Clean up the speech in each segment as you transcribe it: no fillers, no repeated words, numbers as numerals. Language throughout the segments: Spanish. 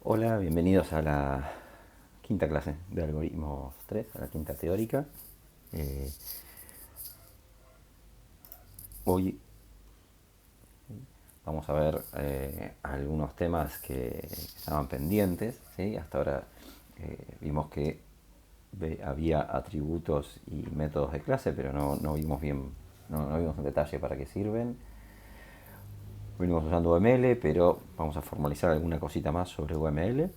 Hola, bienvenidos a la quinta clase de algoritmos 3, a la quinta teórica. Eh, Hoy vamos a ver algunos temas que estaban pendientes, ¿sí? Hasta ahora vimos que había atributos y métodos de clase, pero no vimos bien, no vimos en detalle para qué sirven. Venimos usando UML, pero vamos a formalizar alguna cosita más sobre UML.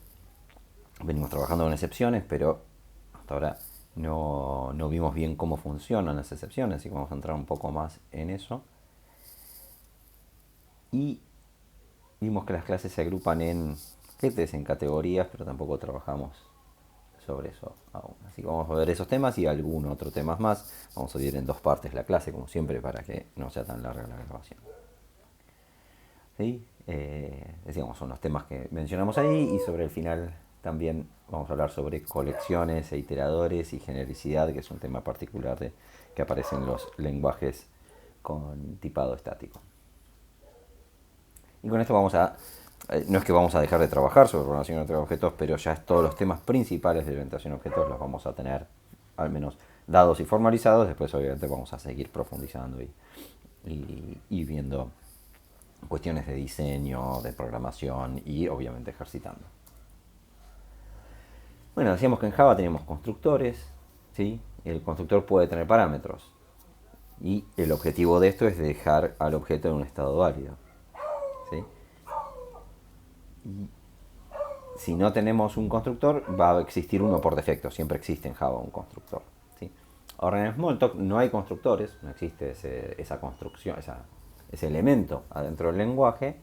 Venimos trabajando con excepciones, pero hasta ahora no vimos bien cómo funcionan las excepciones, así que vamos a entrar un poco más en eso. Y vimos que las clases se agrupan en objetos, en categorías, pero tampoco trabajamos sobre eso aún. Así que vamos a ver esos temas y algún otro temas más. Vamos a dividir en dos partes la clase, como siempre, para que no sea tan larga la grabación. ¿Sí? Decíamos, son los temas que mencionamos ahí, y sobre el final también vamos a hablar sobre colecciones e iteradores y genericidad, que es un tema particular que aparece en los lenguajes con tipado estático. Y con esto no es que vamos a dejar de trabajar sobre programación entre objetos, pero ya todos los temas principales de orientación a objetos los vamos a tener al menos dados y formalizados. Después obviamente vamos a seguir profundizando y viendo cuestiones de diseño, de programación y obviamente ejercitando. Bueno, decíamos que en Java tenemos constructores, ¿sí? El constructor puede tener parámetros y el objetivo de esto es dejar al objeto en un estado válido, ¿sí? Y si no tenemos un constructor, va a existir uno por defecto. Siempre existe en Java un constructor, ¿sí? Ahora en Smalltalk no hay constructores, no existe esa construcción, ese elemento adentro del lenguaje,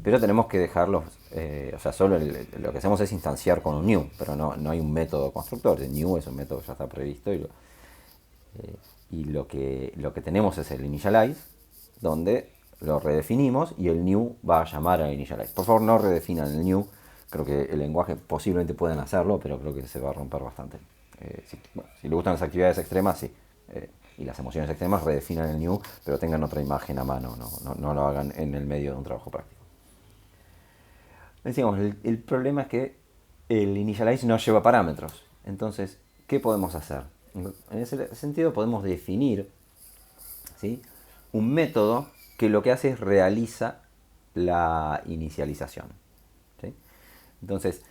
pero tenemos que dejarlos, o sea, solo lo que hacemos es instanciar con un new, pero no hay un método constructor. El new es un método que ya está previsto y lo que tenemos es el initialize, donde lo redefinimos y el new va a llamar al initialize. Por favor, no redefinan el new. Creo que el lenguaje posiblemente pueden hacerlo, pero creo que se va a romper bastante. Si le gustan las actividades extremas, sí. Y las emociones extremas, redefinan el new, pero tengan otra imagen a mano, no lo hagan en el medio de un trabajo práctico. Decíamos, el problema es que el initialize no lleva parámetros. Entonces, ¿qué podemos hacer? En ese sentido podemos definir, ¿sí?, un método que lo que hace es realiza la inicialización, ¿sí? Entonces,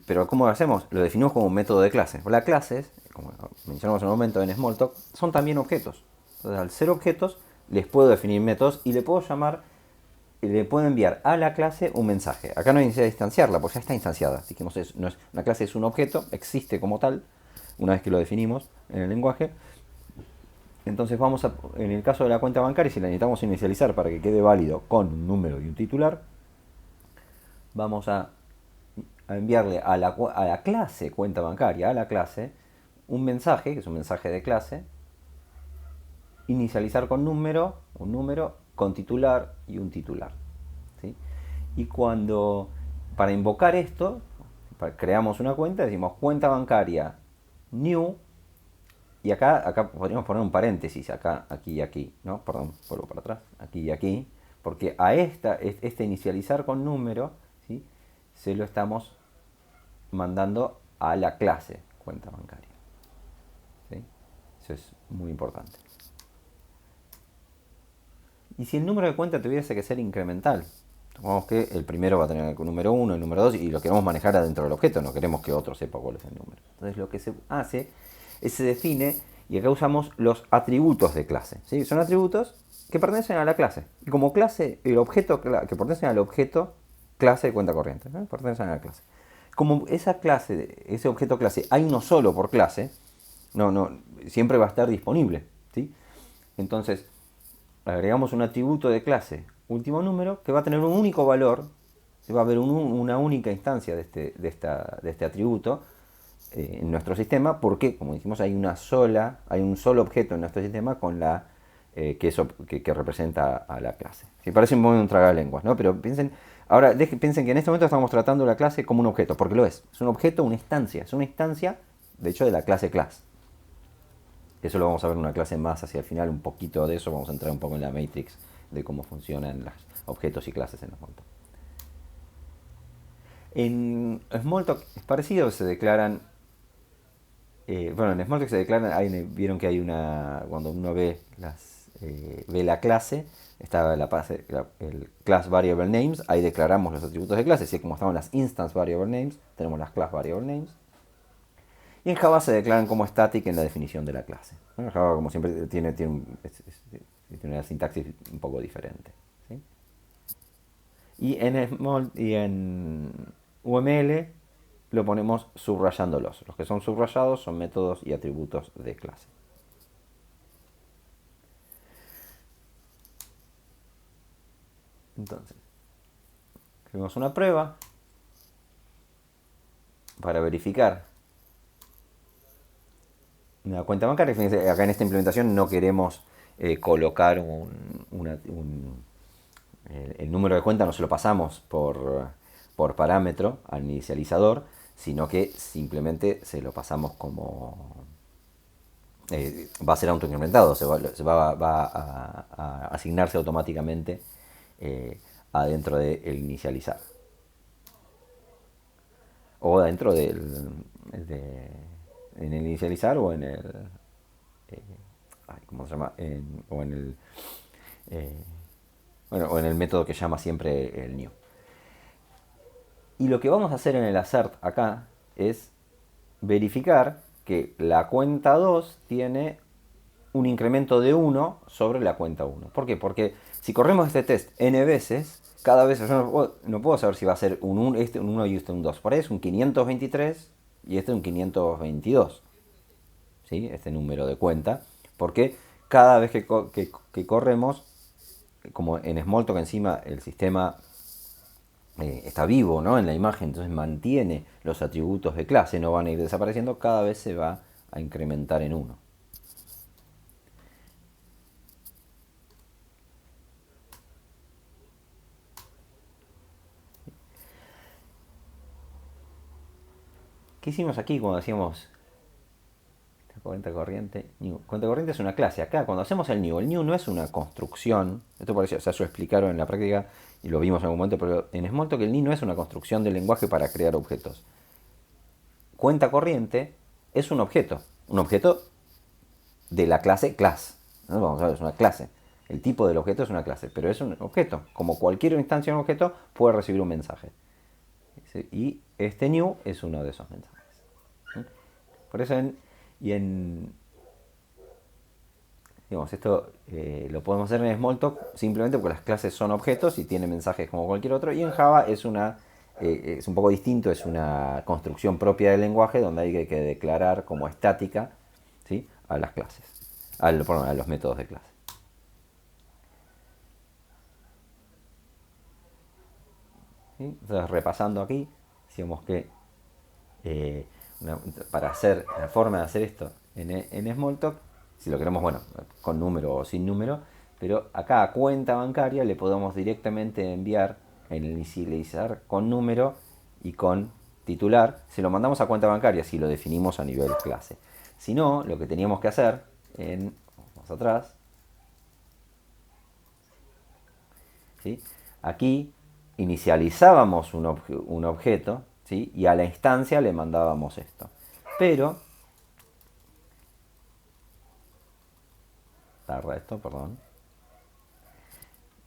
pero ¿cómo lo hacemos? Lo definimos como un método de clase. Las clases, como mencionamos en un momento en Smalltalk, son también objetos. Entonces, al ser objetos, les puedo definir métodos y le puedo enviar a la clase un mensaje. Acá no hay necesidad de instanciarla, porque ya está instanciada. Dijimos, una clase es un objeto, existe como tal, una vez que lo definimos en el lenguaje. Entonces en el caso de la cuenta bancaria, si la necesitamos inicializar para que quede válido con un número y un titular, vamos a enviarle a la clase cuenta bancaria, a la clase, un mensaje, que es un mensaje de clase, inicializar con un número con titular y un titular, ¿sí? Y para invocar esto, creamos una cuenta, decimos cuenta bancaria new, y acá podríamos poner un paréntesis, acá, aquí y aquí, ¿no? Perdón, vuelvo para atrás, aquí y aquí, porque a este inicializar con número, ¿sí?, se lo estamos mandando a la clase cuenta bancaria, ¿sí? Eso es muy importante. Y si el número de cuenta tuviese que ser incremental, supongamos que el primero va a tener el número 1, el número 2, y lo queremos manejar adentro del objeto, no queremos que otro sepa cuál es el número. Entonces lo que se hace es se define, y acá usamos los atributos de clase, ¿sí? Son atributos que pertenecen a la clase. Y como clase, el objeto que pertenecen al objeto clase de cuenta corriente, ¿no? Pertenecen a la clase. Como esa clase, ese objeto clase, hay uno solo por clase, siempre va a estar disponible, ¿sí? Entonces, agregamos un atributo de clase último número que va a tener un único valor. Va a haber una única instancia de este atributo en nuestro sistema, porque, como dijimos, hay un solo objeto en nuestro sistema con que representa a la clase. Si parece un tragalenguas, ¿no? Pero piensen que en este momento estamos tratando la clase como un objeto, porque lo es. Es un objeto, una instancia. Es una instancia, de hecho, de la clase class. Eso lo vamos a ver en una clase más hacia el final, un poquito de eso. Vamos a entrar un poco en la matrix de cómo funcionan los objetos y clases en los montos. En Smalltalk es parecido, se declaran. Bueno, en Smalltalk se declaran. Vieron que hay una. Cuando uno ve la clase, está el class variable names. Ahí declaramos los atributos de clase. Así como estaban las instance variable names, tenemos las class variable names. Y en Java se declaran como static en la definición de la clase. Bueno, Java, como siempre, tiene una sintaxis un poco diferente. ¿Sí? Y en UML lo ponemos subrayándolos. Los que son subrayados son métodos y atributos de clase. Entonces, escribimos una prueba para verificar una cuenta bancaria. Fíjense, acá en esta implementación no queremos colocar el número de cuenta, no se lo pasamos por parámetro al inicializador, sino que simplemente se lo pasamos como va a ser autoincrementado, va a asignarse automáticamente adentro del inicializar. O adentro en el inicializar o en el... ¿cómo se llama? Eh, o en el método que llama siempre el new. Y lo que vamos a hacer en el assert acá es verificar que la cuenta 2 tiene un incremento de 1 sobre la cuenta 1. ¿Por qué? Porque si corremos este test n veces, cada vez yo no puedo saber si va a ser un 1 y este un 2. Por ahí es un 523 y este un 522. ¿Sí? Este número de cuenta. Porque cada vez que corremos, como en Smalltalk encima el sistema está vivo, ¿no? En la imagen, entonces mantiene los atributos de clase, no van a ir desapareciendo, cada vez se va a incrementar en 1. ¿Qué hicimos aquí cuando hacíamos cuenta corriente? New. Cuenta corriente es una clase. Acá cuando hacemos el new no es una construcción. Esto parece, o sea, eso lo explicaron en la práctica y lo vimos en algún momento, pero en Smalltalk el new no es una construcción del lenguaje para crear objetos. Cuenta corriente es un objeto de la clase class. ¿No? Vamos a ver, es una clase. El tipo del objeto es una clase, pero es un objeto. Como cualquier instancia de un objeto puede recibir un mensaje. Y este new es uno de esos mensajes. Por eso digamos, esto lo podemos hacer en Smalltalk simplemente porque las clases son objetos y tienen mensajes como cualquier otro. Y en Java es un poco distinto, es una construcción propia del lenguaje donde hay que declarar como estática, ¿sí? A las clases, a los métodos de clase. ¿Sí? Entonces, repasando aquí, decíamos que la forma de hacer esto en Smalltalk, si lo queremos, bueno, con número o sin número, pero acá a cuenta bancaria le podemos directamente enviar el inicializar con número y con titular. Si lo mandamos a cuenta bancaria, si lo definimos a nivel clase. Si no, lo que teníamos que hacer vamos atrás, ¿sí? Aquí inicializábamos un objeto, ¿sí? Y a la instancia le mandábamos esto. Pero,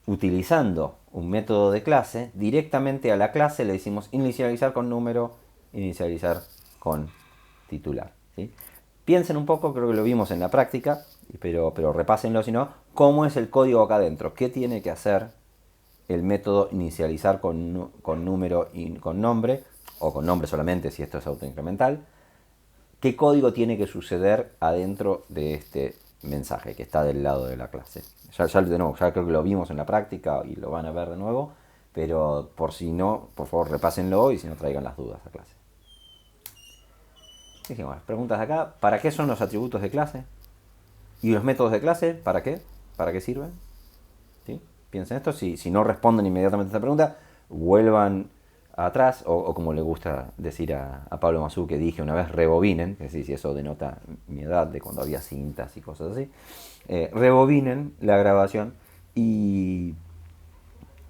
utilizando un método de clase, directamente a la clase le decimos inicializar con número, inicializar con titular. ¿Sí? Piensen un poco, creo que lo vimos en la práctica, pero repásenlo si no, cómo es el código acá adentro, qué tiene que hacer el método inicializar con número y con nombre, o con nombre solamente si esto es autoincremental, qué código tiene que suceder adentro de este mensaje que está del lado de la clase. Ya creo que lo vimos en la práctica y lo van a ver de nuevo, pero por si no, por favor repásenlo y si no traigan las dudas a clase. Dijimos, preguntas acá, ¿para qué son los atributos de clase? ¿Y los métodos de clase? ¿Para qué? ¿Para qué sirven? ¿Sí? Piensen esto, si no responden inmediatamente a esta pregunta, vuelvan atrás, o como le gusta decir a Pablo Mazú, que dije una vez, rebobinen, que sí, si eso denota mi edad de cuando había cintas y cosas así, rebobinen la grabación y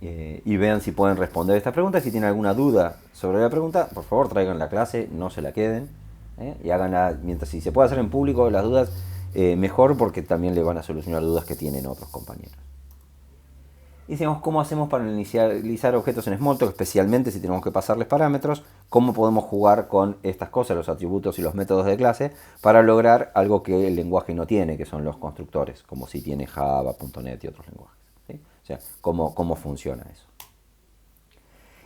y vean si pueden responder estas preguntas. Si tienen alguna duda sobre la pregunta, por favor traigan la clase, no se la queden, y háganla, mientras si se puede hacer en público las dudas, mejor, porque también le van a solucionar dudas que tienen otros compañeros. Y decimos, ¿cómo hacemos para inicializar objetos en Smalltalk? Especialmente si tenemos que pasarles parámetros, ¿cómo podemos jugar con estas cosas, los atributos y los métodos de clase, para lograr algo que el lenguaje no tiene, que son los constructores, como si tiene Java, .NET y otros lenguajes, ¿sí? O sea, ¿cómo funciona eso?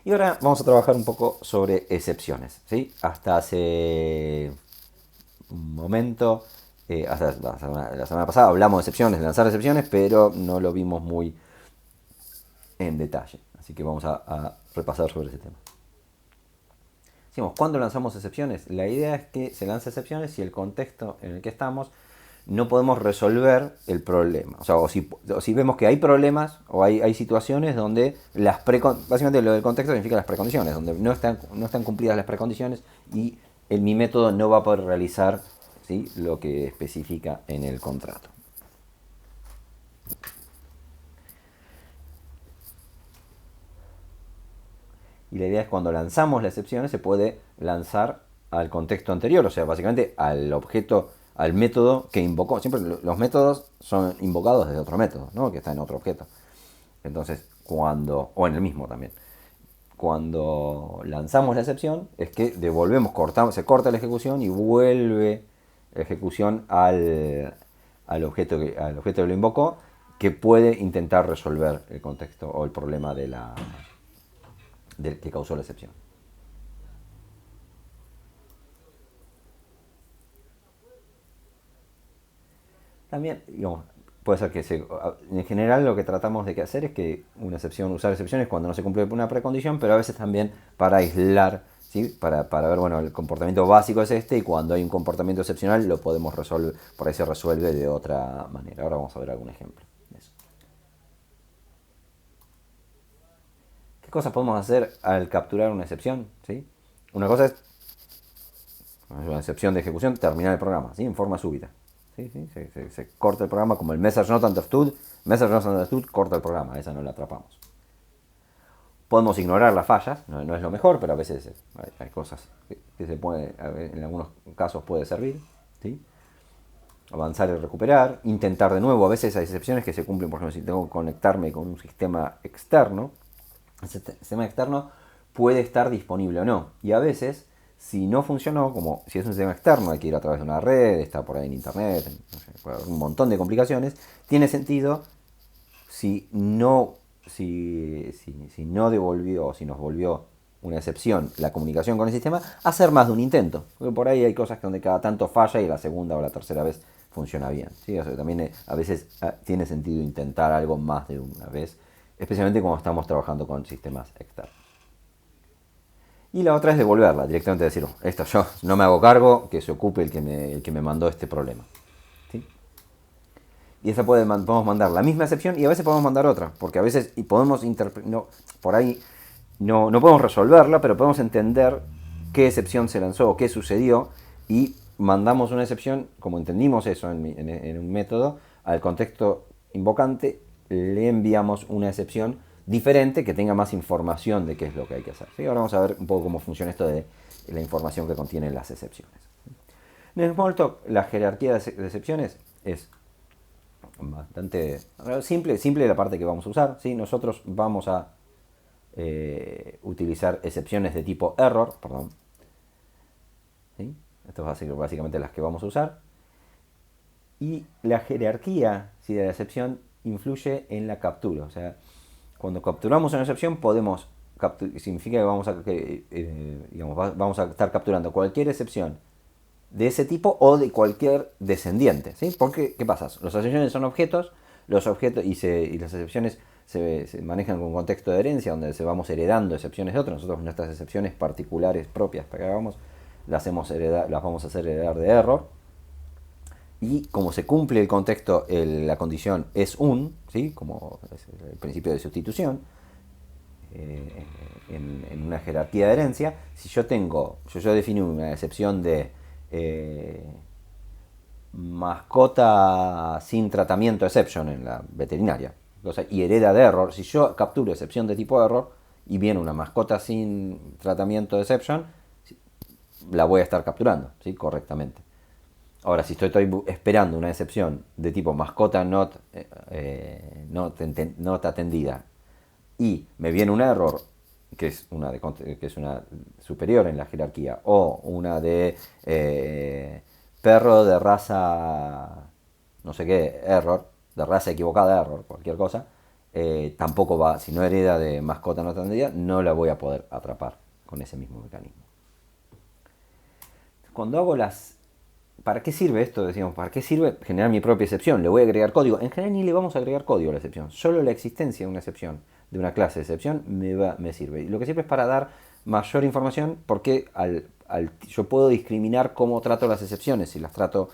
Y ahora vamos a trabajar un poco sobre excepciones, ¿sí? Hasta hace un momento, hasta la semana pasada hablamos de excepciones, de lanzar excepciones, pero no lo vimos muy en detalle. Así que vamos a repasar sobre ese tema. Decimos, ¿cuándo lanzamos excepciones? La idea es que se lance excepciones si el contexto en el que estamos no podemos resolver el problema. O sea, o si vemos que hay problemas o hay situaciones donde básicamente lo del contexto significa las precondiciones, donde no están cumplidas las precondiciones y mi método no va a poder realizar, ¿sí?, lo que especifica en el contrato. Y la idea es cuando lanzamos las excepciones se puede lanzar al contexto anterior, o sea, básicamente al objeto, al método que invocó. Siempre los métodos son invocados desde otro método, ¿no?, que está en otro objeto. Entonces, o en el mismo también. Cuando lanzamos la excepción es que se corta la ejecución y vuelve la ejecución al objeto que lo invocó, que puede intentar resolver el contexto o el problema que causó la excepción. También, digamos, puede ser que en general lo que tratamos de hacer es que usar excepciones cuando no se cumple una precondición, pero a veces también para aislar, ¿sí?, para ver, bueno, el comportamiento básico es este, y cuando hay un comportamiento excepcional lo podemos resolver, por ahí se resuelve de otra manera. Ahora vamos a ver algún ejemplo de eso. ¿Qué cosas podemos hacer al capturar una excepción? ¿Sí? Una cosa es una excepción de ejecución, terminar el programa, ¿sí?, en forma súbita. ¿Sí? Se corta el programa, como el message not understood, corta el programa, esa no la atrapamos. Podemos ignorar las fallas, no es lo mejor, pero a veces hay cosas que en algunos casos puede servir, ¿sí? Avanzar y recuperar, intentar de nuevo. A veces hay excepciones que se cumplen, por ejemplo, si tengo que conectarme con un sistema externo, ese sistema externo puede estar disponible o no, y a veces, si no funcionó, como si es un sistema externo, hay que ir a través de una red, está por ahí en internet, puede haber un montón de complicaciones, tiene sentido si no devolvió, o si nos volvió una excepción la comunicación con el sistema, hacer más de un intento. Porque por ahí hay cosas donde cada tanto falla y la segunda o la tercera vez funciona bien, ¿sí? O sea, también a veces tiene sentido intentar algo más de una vez, especialmente cuando estamos trabajando con sistemas externos. Y la otra es devolverla, directamente decir, esto yo no me hago cargo, que se ocupe el que me mandó este problema. ¿Sí? Y esa podemos mandar la misma excepción y a veces podemos mandar otra, porque a veces podemos por ahí no podemos resolverla, pero podemos entender qué excepción se lanzó o qué sucedió, y mandamos una excepción, como entendimos eso en un método, al contexto invocante le enviamos una excepción diferente que tenga más información de qué es lo que hay que hacer. ¿Sí? Ahora vamos a ver un poco cómo funciona esto de la información que contienen las excepciones. En Smalltalk la jerarquía de excepciones es bastante simple la parte que vamos a usar, ¿sí? Nosotros vamos a utilizar excepciones de tipo error, ¿sí? Estas son básicamente las que vamos a usar. Y la jerarquía, ¿sí?, de la excepción influye en la captura. O sea, cuando capturamos una excepción significa que vamos a estar capturando cualquier excepción de ese tipo o de cualquier descendiente, ¿sí? Porque, ¿qué pasa? Las excepciones son objetos, las excepciones se manejan con un contexto de herencia, donde vamos heredando excepciones de otros. Nosotros nuestras excepciones particulares propias para que hagamos, las vamos a hacer heredar de error. Y como se cumple el contexto, la condición es ¿sí?, como es el principio de sustitución, en una jerarquía de herencia, si yo defino una excepción de mascota sin tratamiento exception en la veterinaria, cosa, y hereda de error. Si yo capturo excepción de tipo error y viene una mascota sin tratamiento de exception, la voy a estar capturando, ¿sí? Correctamente. Ahora, si estoy esperando una excepción de tipo mascota not atendida y me viene un error que es una superior en la jerarquía, o una de perro de raza no sé qué, error, de raza equivocada, error, cualquier cosa, tampoco va, si no hereda de mascota no atendida, no la voy a poder atrapar con ese mismo mecanismo. Cuando hago las... ¿Para qué sirve esto? Decíamos, ¿para qué sirve generar mi propia excepción? Le voy a agregar código. En general ni le vamos a agregar código a la excepción. Solo la existencia de una excepción, de una clase de excepción, me sirve. Y lo que sirve es para dar mayor información porque yo puedo discriminar cómo trato las excepciones. Si las trato,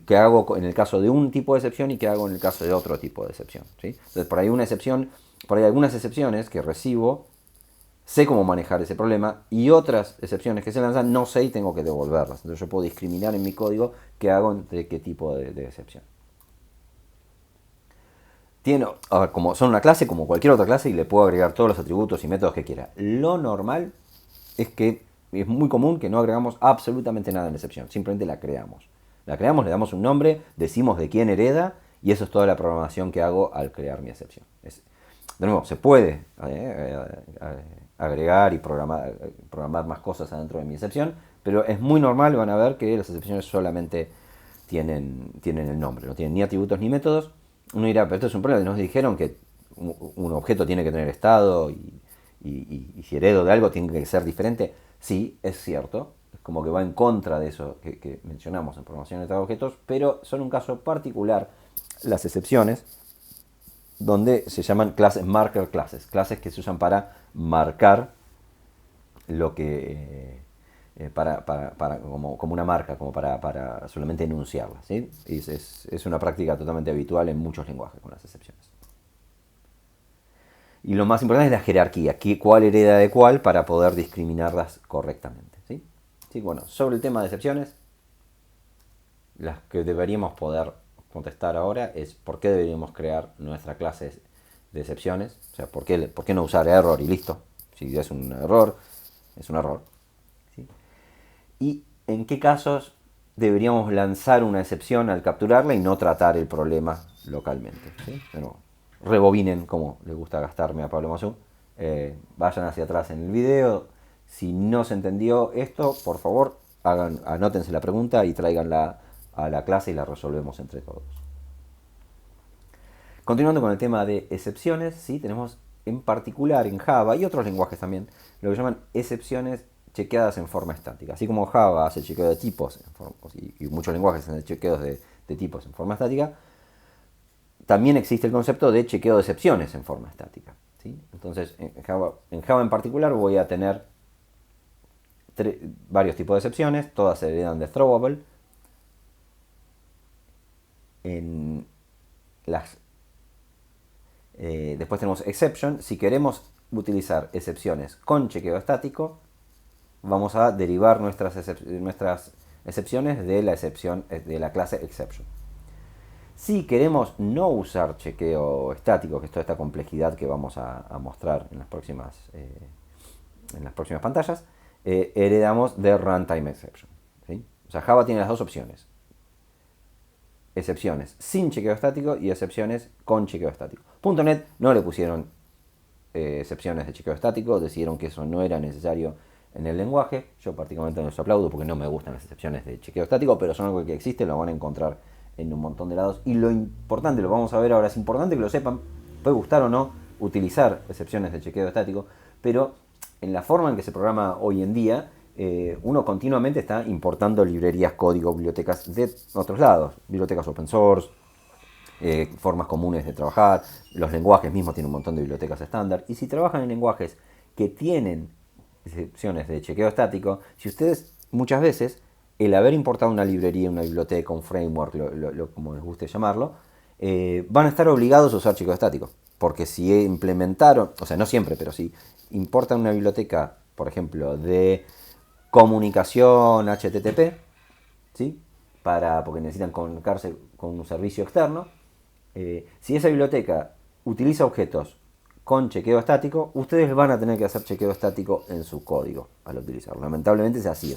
qué hago en el caso de un tipo de excepción y qué hago en el caso de otro tipo de excepción. ¿Sí? Entonces, por ahí algunas excepciones que recibo, sé cómo manejar ese problema, y otras excepciones que se lanzan no sé y tengo que devolverlas. Entonces yo puedo discriminar en mi código qué hago entre qué tipo de excepción. A ver, como son una clase como cualquier otra clase, y le puedo agregar todos los atributos y métodos que quiera. Lo normal es que es muy común que no agregamos absolutamente nada en la excepción, simplemente la creamos. La creamos, le damos un nombre, decimos de quién hereda, y eso es toda la programación que hago al crear mi excepción. De nuevo, se puede agregar y programar más cosas adentro de mi excepción, pero es muy normal, van a ver que las excepciones solamente tienen el nombre, no tienen ni atributos ni métodos. Uno dirá, pero esto es un problema, nos dijeron que un objeto tiene que tener estado y si heredo de algo tiene que ser diferente. Sí, es cierto, es como que va en contra de eso que mencionamos en programación de objetos, pero son un caso particular las excepciones, donde se llaman clases marker classes, clases que se usan para marcar lo que como una marca, como para solamente enunciarla, ¿sí? Es una práctica totalmente habitual en muchos lenguajes con las excepciones. Y lo más importante es la jerarquía, cuál hereda de cuál para poder discriminarlas correctamente, ¿sí? Sí, bueno, sobre el tema de excepciones, las que deberíamos poder contestar ahora es por qué deberíamos crear nuestra clase de excepciones. O sea, por qué no usar error y listo. Si es un error, es un error. ¿Sí? Y en qué casos deberíamos lanzar una excepción al capturarla y no tratar el problema localmente. ¿Sí? Pero rebobinen, como le gusta gastarme a Pablo Mazú. Vayan hacia atrás en el video. Si no se entendió esto, por favor, anótense la pregunta y tráiganla a la clase y la resolvemos entre todos. Continuando con el tema de excepciones, ¿sí? Tenemos en particular en Java y otros lenguajes también lo que llaman excepciones chequeadas en forma estática. Así como Java hace chequeo de tipos y muchos lenguajes hacen chequeos de tipos en forma estática, también existe el concepto de chequeo de excepciones en forma estática. ¿Sí? Entonces, en Java en particular voy a tener varios tipos de excepciones, todas se heredan de throwable. Después tenemos exception. Si queremos utilizar excepciones con chequeo estático, vamos a derivar nuestras excepciones de la excepción de la clase exception. Si queremos no usar chequeo estático, que es toda esta complejidad que vamos a mostrar en las próximas pantallas, heredamos de runtime exception. ¿Sí? O sea, Java tiene las dos opciones: excepciones sin chequeo estático y excepciones con chequeo estático. .NET no le pusieron excepciones de chequeo estático, decidieron que eso no era necesario en el lenguaje. Yo particularmente no los aplaudo porque no me gustan las excepciones de chequeo estático, pero son algo que existe, lo van a encontrar en un montón de lados. Y lo importante, lo vamos a ver ahora, es importante que lo sepan, puede gustar o no utilizar excepciones de chequeo estático, pero en la forma en que se programa hoy en día, uno continuamente está importando librerías, código, bibliotecas de otros lados, bibliotecas open source, formas comunes de trabajar, los lenguajes mismos tienen un montón de bibliotecas estándar, y si trabajan en lenguajes que tienen excepciones de chequeo estático, si ustedes muchas veces el haber importado una librería, una biblioteca, un framework, como les guste llamarlo, van a estar obligados a usar chequeo estático, porque si implementaron, o sea, no siempre, pero si importan una biblioteca, por ejemplo, de comunicación HTTP, ¿sí? Porque necesitan comunicarse con un servicio externo, si esa biblioteca utiliza objetos con chequeo estático, ustedes van a tener que hacer chequeo estático en su código al utilizarlo. Lamentablemente es así.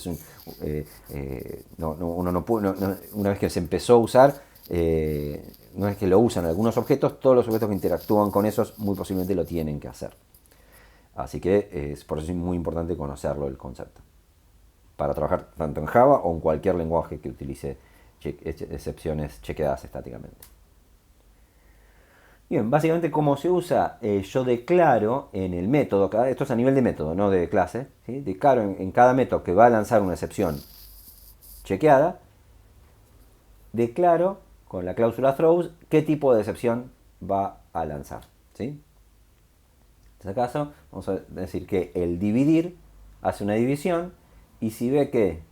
Uno no puede, una vez que se empezó a usar, una vez que lo usan algunos objetos, todos los objetos que interactúan con esos muy posiblemente lo tienen que hacer. Así que por eso es muy importante conocerlo el concepto, para trabajar tanto en Java o en cualquier lenguaje que utilice excepciones chequeadas estáticamente. Bien, básicamente cómo se usa, yo declaro en el método, esto es a nivel de método, no de clase, ¿sí? Declaro en cada método que va a lanzar una excepción chequeada, declaro con la cláusula throws qué tipo de excepción va a lanzar, ¿sí? En este caso, vamos a decir que el dividir hace una división y si ve que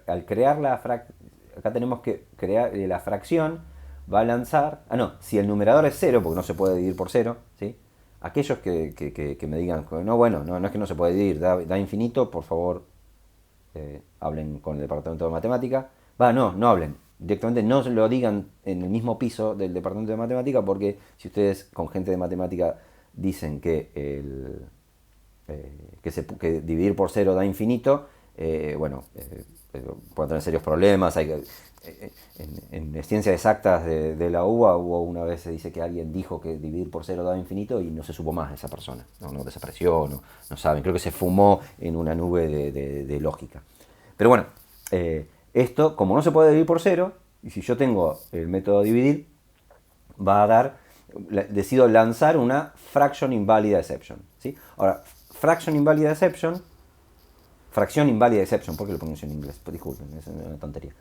al crear acá tenemos que crear la fracción, va a lanzar, si el numerador es 0, porque no se puede dividir por 0, ¿sí? Aquellos que me digan, no es que no se puede dividir, da infinito, por favor, hablen con el departamento de matemática. No hablen, directamente no se lo digan en el mismo piso del departamento de matemática, porque si ustedes con gente de matemática dicen que dividir por 0 da infinito, pueden tener serios problemas. En ciencias exactas de la UBA hubo una vez, se dice que alguien dijo que dividir por 0 daba infinito y no se supo más de esa persona, no desapareció, no saben, creo que se fumó en una nube de lógica. Pero bueno, esto como no se puede dividir por 0, y si yo tengo el método dividir, va a dar, decido lanzar una fraction inválida exception, ¿sí? Ahora, fracción inválida exception, ¿por qué lo pronuncio en inglés? Pues disculpen, es una tontería.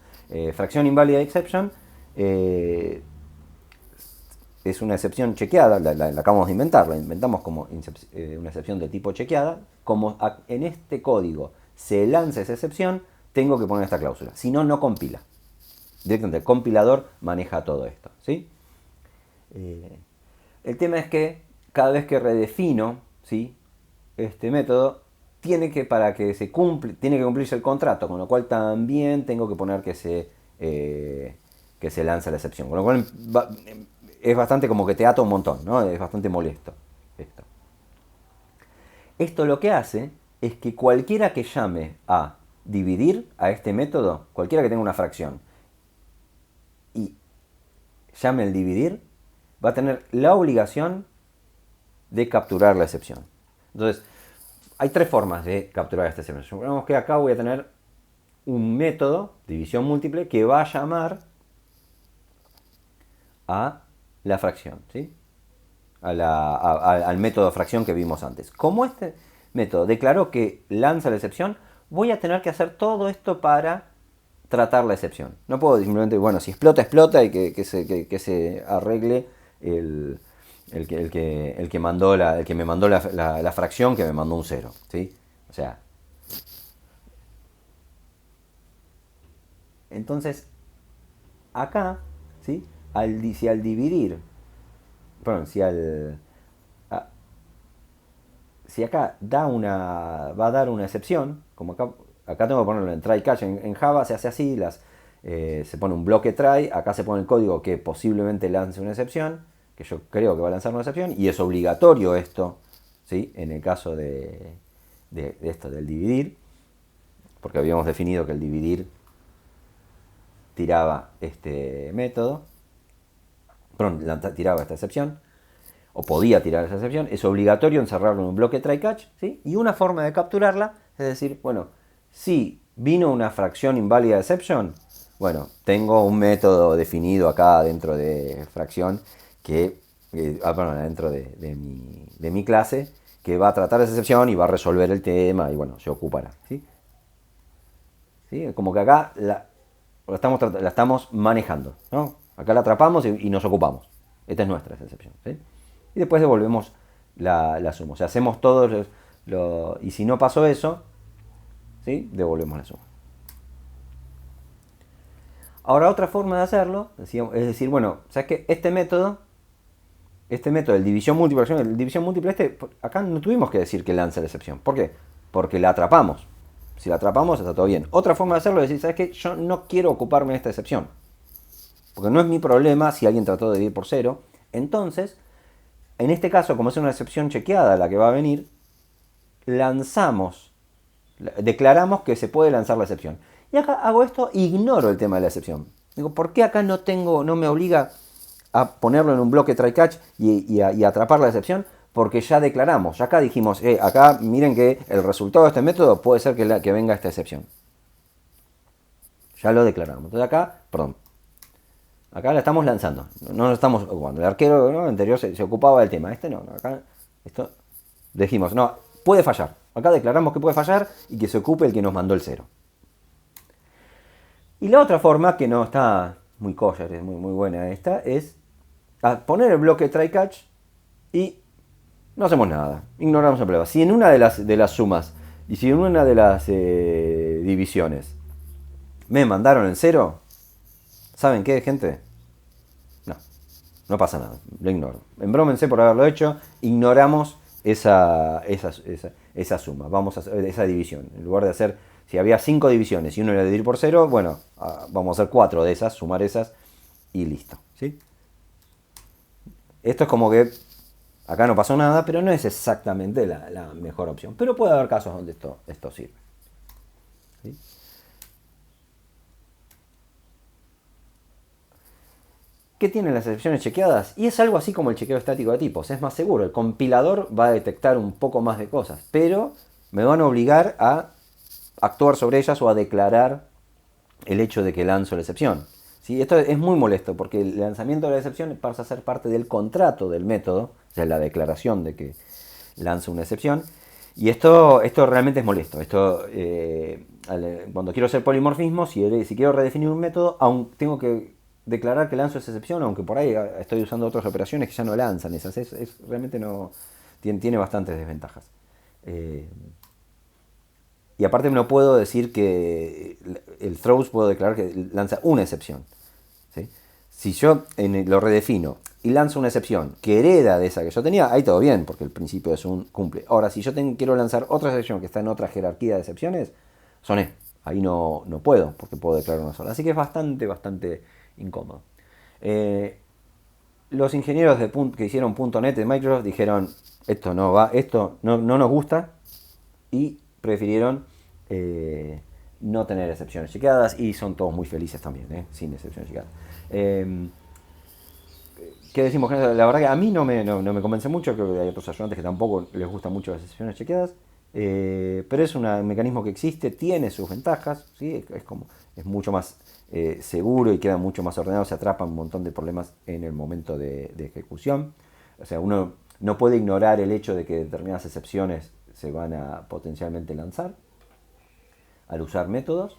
Fracción inválida exception es una excepción chequeada, la acabamos de inventar, la inventamos como una excepción de tipo chequeada. Como en este código se lanza esa excepción, tengo que poner esta cláusula, si no, no compila. Directamente el compilador maneja todo esto, ¿sí? El tema es que cada vez que redefino, ¿sí?, este método, tiene que cumplirse el contrato, con lo cual también tengo que poner que se lanza la excepción. Con lo cual es bastante como que te ata un montón, ¿no? Es bastante molesto esto. Esto lo que hace es que cualquiera que llame a dividir a este método, cualquiera que tenga una fracción y llame el dividir, va a tener la obligación de capturar la excepción. Entonces, hay tres formas de capturar esta excepción. Supongamos que acá voy a tener un método, división múltiple, que va a llamar a la fracción, ¿sí? Al método fracción que vimos antes. Como este método declaró que lanza la excepción, voy a tener que hacer todo esto para tratar la excepción. No puedo simplemente, si explota, explota y que se arregle el que me mandó la fracción, que me mandó un 0, ¿sí? O sea, entonces acá, ¿sí?, si al dividir, perdón, si acá va a dar una excepción, como acá tengo que ponerlo en try catch, en Java se hace así, se pone un bloque try, acá se pone el código que posiblemente lance una excepción, que yo creo que va a lanzar una excepción, y es obligatorio esto, ¿sí?, en el caso de esto del dividir, porque habíamos definido que el dividir tiraba este método, tiraba esta excepción, o podía tirar esa excepción. Es obligatorio encerrarlo en un bloque try catch, ¿sí? Y una forma de capturarla es decir, si vino una fracción inválida exception, tengo un método definido acá dentro de fracción dentro de mi clase, que va a tratar esa excepción y va a resolver el tema y se ocupará, ¿sí? ¿Sí? Como que acá la estamos manejando, ¿no? Acá la atrapamos y nos ocupamos. Esta es nuestra excepción, ¿sí? Y después devolvemos la suma. O sea, hacemos todo y si no pasó eso, ¿sí?, devolvemos la suma. Ahora, otra forma de hacerlo es decir, ¿sabes qué? Este método, el división múltiple, acá no tuvimos que decir que lanza la excepción. ¿Por qué? Porque la atrapamos, Si la atrapamos, está todo bien. Otra forma de hacerlo es decir, ¿sabes qué? Yo no quiero ocuparme de esta excepción. Porque no es mi problema si alguien trató de dividir por cero. Entonces, en este caso, como es una excepción chequeada la que va a venir, declaramos que se puede lanzar la excepción. Y acá hago esto, ignoro el tema de la excepción. Digo, ¿por qué acá no me obliga a ponerlo en un bloque try catch y atrapar la excepción? Porque ya declaramos, ya acá dijimos, acá miren que el resultado de este método puede ser que venga esta excepción. Ya lo declaramos. Entonces acá la estamos lanzando, no lo estamos ocupando. El arquero, ¿no?, anterior se ocupaba del tema, este no, acá esto dijimos, no, puede fallar. Acá declaramos que puede fallar y que se ocupe el que nos mandó el 0. Y la otra forma, que no está muy kosher, es muy buena esta, es poner el bloque try catch y no hacemos nada, ignoramos el problema. Si en una de las sumas y si en una de las divisiones me mandaron el 0, ¿saben qué, gente? No pasa nada, lo ignoro. Embrómense por haberlo hecho, ignoramos esa suma, vamos a hacer esa división. En lugar de hacer, si había 5 divisiones y uno era dividir por 0, bueno, vamos a hacer 4 de esas, sumar esas y listo. ¿Sí? Esto es como que acá no pasó nada, pero no es exactamente la mejor opción. Pero puede haber casos donde esto sirve. ¿Sí? ¿Qué tienen las excepciones chequeadas? Y es algo así como el chequeo estático de tipos. Es más seguro. El compilador va a detectar un poco más de cosas, pero me van a obligar a actuar sobre ellas o a declarar el hecho de que lanzo la excepción. ¿Sí? Esto es muy molesto porque el lanzamiento de la excepción pasa a ser parte del contrato del método, o sea, la declaración de que lanzo una excepción. Y esto realmente es molesto. Cuando quiero hacer polimorfismo, si quiero redefinir un método, aún tengo que declarar que lanzo esa excepción, aunque por ahí estoy usando otras operaciones que ya no lanzan esas. Realmente no tiene bastantes desventajas. Y aparte no puedo decir que el throws puedo declarar que lanza una excepción. ¿Sí? Si yo lo redefino y lanzo una excepción que hereda de esa que yo tenía, ahí todo bien, porque el principio es un cumple. Ahora, si yo quiero lanzar otra excepción que está en otra jerarquía de excepciones, soné. Ahí no puedo, porque puedo declarar una sola. Así que es bastante incómodo. Los ingenieros que hicieron .NET de Microsoft dijeron, esto no nos gusta, y prefirieron no tener excepciones chequeadas, y son todos muy felices también, sin excepciones chequeadas. ¿Qué decimos? La verdad que a mí no me convence mucho, creo que hay otros ayudantes que tampoco les gustan mucho las excepciones chequeadas, pero es un mecanismo que existe, tiene sus ventajas, ¿sí? Es mucho más seguro y queda mucho más ordenado, se atrapan un montón de problemas en el momento de ejecución. O sea, uno no puede ignorar el hecho de que determinadas excepciones se van a potencialmente lanzar al usar métodos.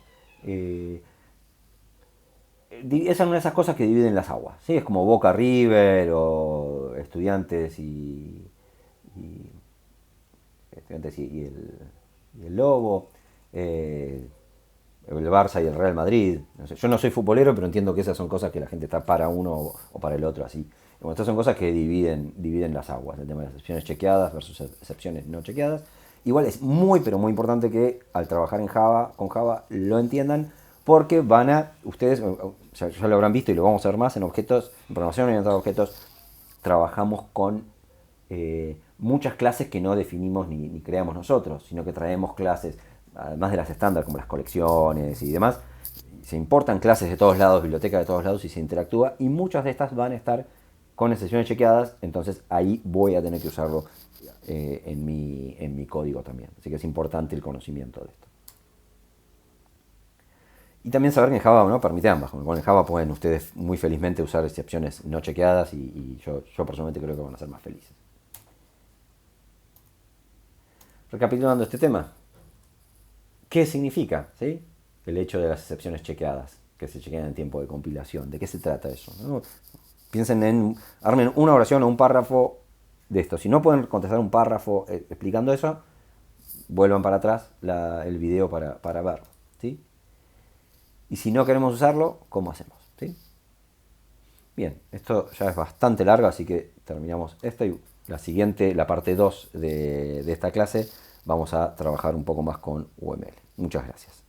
Esa es una de esas cosas que dividen las aguas, ¿sí? Es como Boca River o Estudiantes y el Lobo, el Barça y el Real Madrid. No sé, yo no soy futbolero, pero entiendo que esas son cosas que la gente está para uno o para el otro, así. Bueno, estas son cosas que dividen las aguas, el tema de las excepciones chequeadas versus excepciones no chequeadas. Igual es pero muy importante que al trabajar con Java lo entiendan, porque ustedes ya lo habrán visto y lo vamos a ver más en programación orientada a objetos, trabajamos con muchas clases que no definimos ni creamos nosotros, sino que traemos clases, además de las estándar como las colecciones y demás, se importan clases de todos lados, bibliotecas de todos lados y se interactúa, y muchas de estas van a estar con excepciones chequeadas, entonces ahí voy a tener que usarlo en mi código también. Así que es importante el conocimiento de esto. Y también saber que en Java no permite ambas. Con en Java pueden ustedes muy felizmente usar excepciones no chequeadas y yo personalmente creo que van a ser más felices. Recapitulando este tema, ¿qué significa, ¿sí?, el hecho de las excepciones chequeadas que se chequean en tiempo de compilación? ¿De qué se trata eso? ¿No? Armen una oración o un párrafo de esto. Si no pueden contestar un párrafo explicando eso, vuelvan para atrás el video para verlo, ¿sí? Y si no queremos usarlo, ¿cómo hacemos? ¿Sí? Bien, esto ya es bastante largo, así que terminamos esto y la parte 2 de esta clase vamos a trabajar un poco más con UML. Muchas gracias.